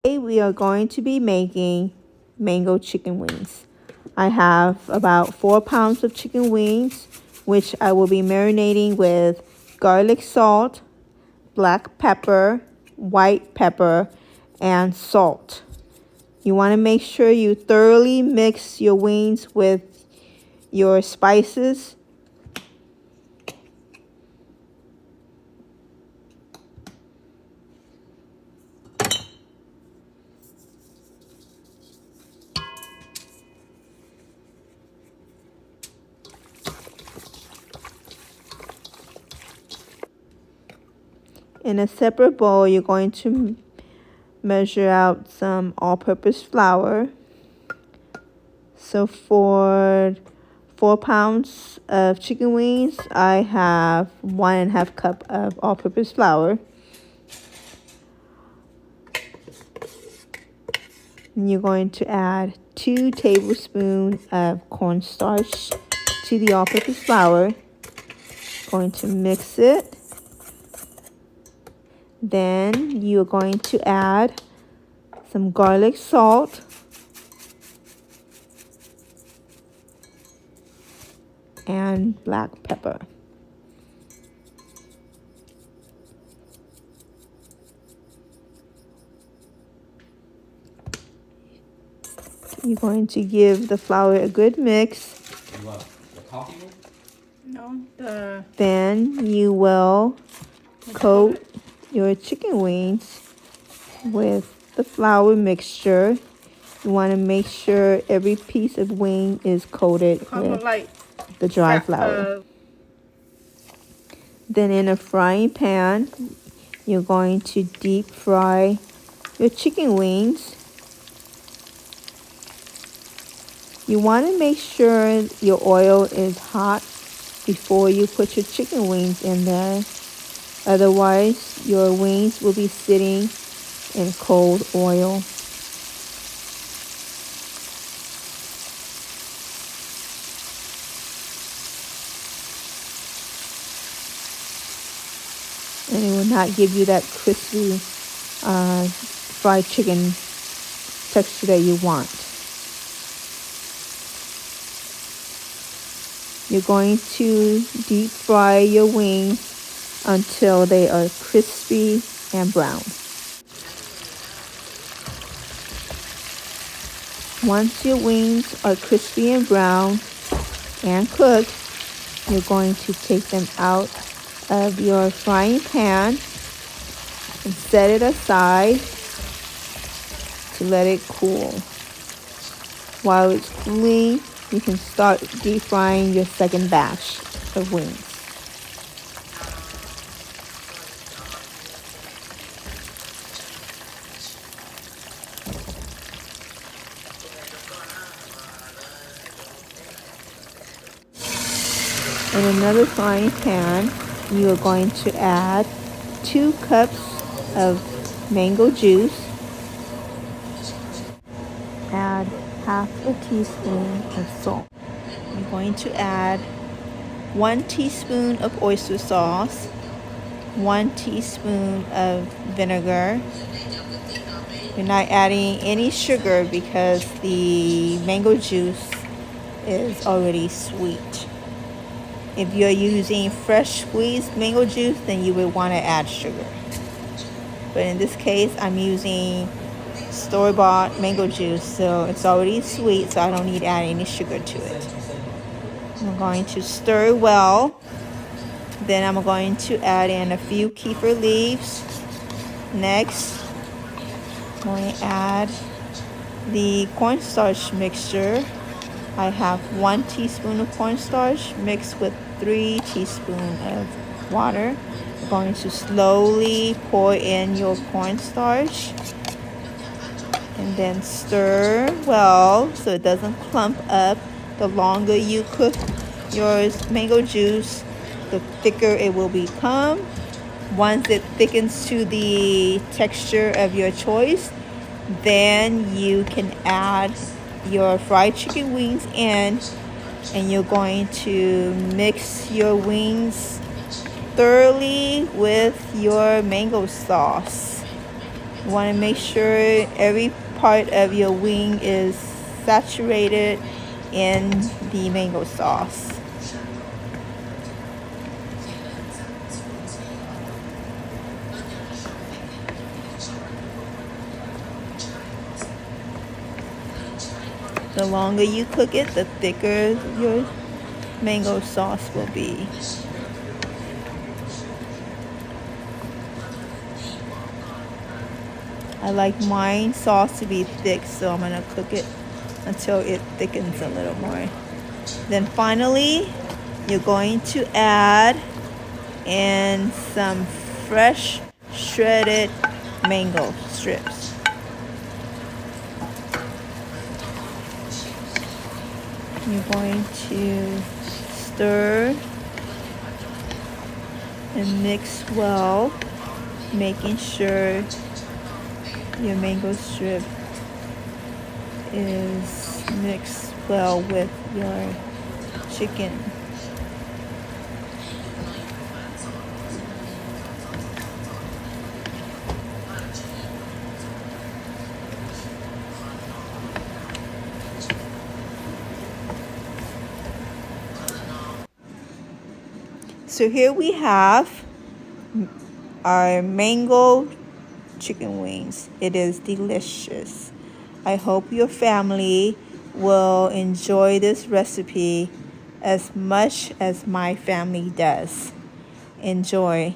Today we are going to be making mango chicken wings. I have about 4 pounds of chicken wings, which I will be marinating with garlic salt, black pepper, white pepper, and salt. You want to make sure you thoroughly mix your wings with your spices. In a separate bowl, you're going to measure out some all-purpose flour. So for 4 pounds of chicken wings, I have 1.5 cup of all-purpose flour. And you're going to add 2 tablespoons of cornstarch to the all-purpose flour. Going to mix it. Then you're going to add some garlic salt and black pepper. You're going to give the flour a good mix. What? The coffee one? No, Then you will coat your chicken wings with the flour mixture. You want to make sure every piece of wing is coated with the dry flour. Then in a frying pan, you're going to deep fry your chicken wings. You want to make sure your oil is hot before you put your chicken wings in there. Otherwise, your wings will be sitting in cold oil. And it will not give you that crispy fried chicken texture that you want. You're going to deep fry your wings until they are crispy and brown. Once your wings are crispy and brown and cooked, you're going to take them out of your frying pan and set it aside to let it cool. While it's cooling, you can start deep frying your second batch of wings. In another frying pan, you are going to add 2 cups of mango juice. Add half a teaspoon of salt. I'm going to add 1 teaspoon of oyster sauce, 1 teaspoon of vinegar. You're not adding any sugar because the mango juice is already sweet. If you're using fresh squeezed mango juice, then you would want to add sugar. But in this case, I'm using store-bought mango juice, so it's already sweet, so I don't need to add any sugar to it. I'm going to stir well. Then I'm going to add in a few kefir leaves. Next, I'm going to add the cornstarch mixture. I have 1 teaspoon of cornstarch mixed with 3 teaspoons of water. I'm going to slowly pour in your cornstarch and then stir well so it doesn't clump up. The longer you cook your mango juice, the thicker it will become. Once it thickens to the texture of your choice, then you can add your fried chicken wings in, and you're going to mix your wings thoroughly with your mango sauce. You want to make sure every part of your wing is saturated in the mango sauce. The longer you cook it, the thicker your mango sauce will be. I like mine sauce to be thick, so I'm gonna cook it until it thickens a little more. Then finally, you're going to add in some fresh shredded mango strips. You're going to stir and mix well, making sure your mango strip is mixed well with your chicken. So here we have our mango chicken wings. It is delicious. I hope your family will enjoy this recipe as much as my family does. Enjoy.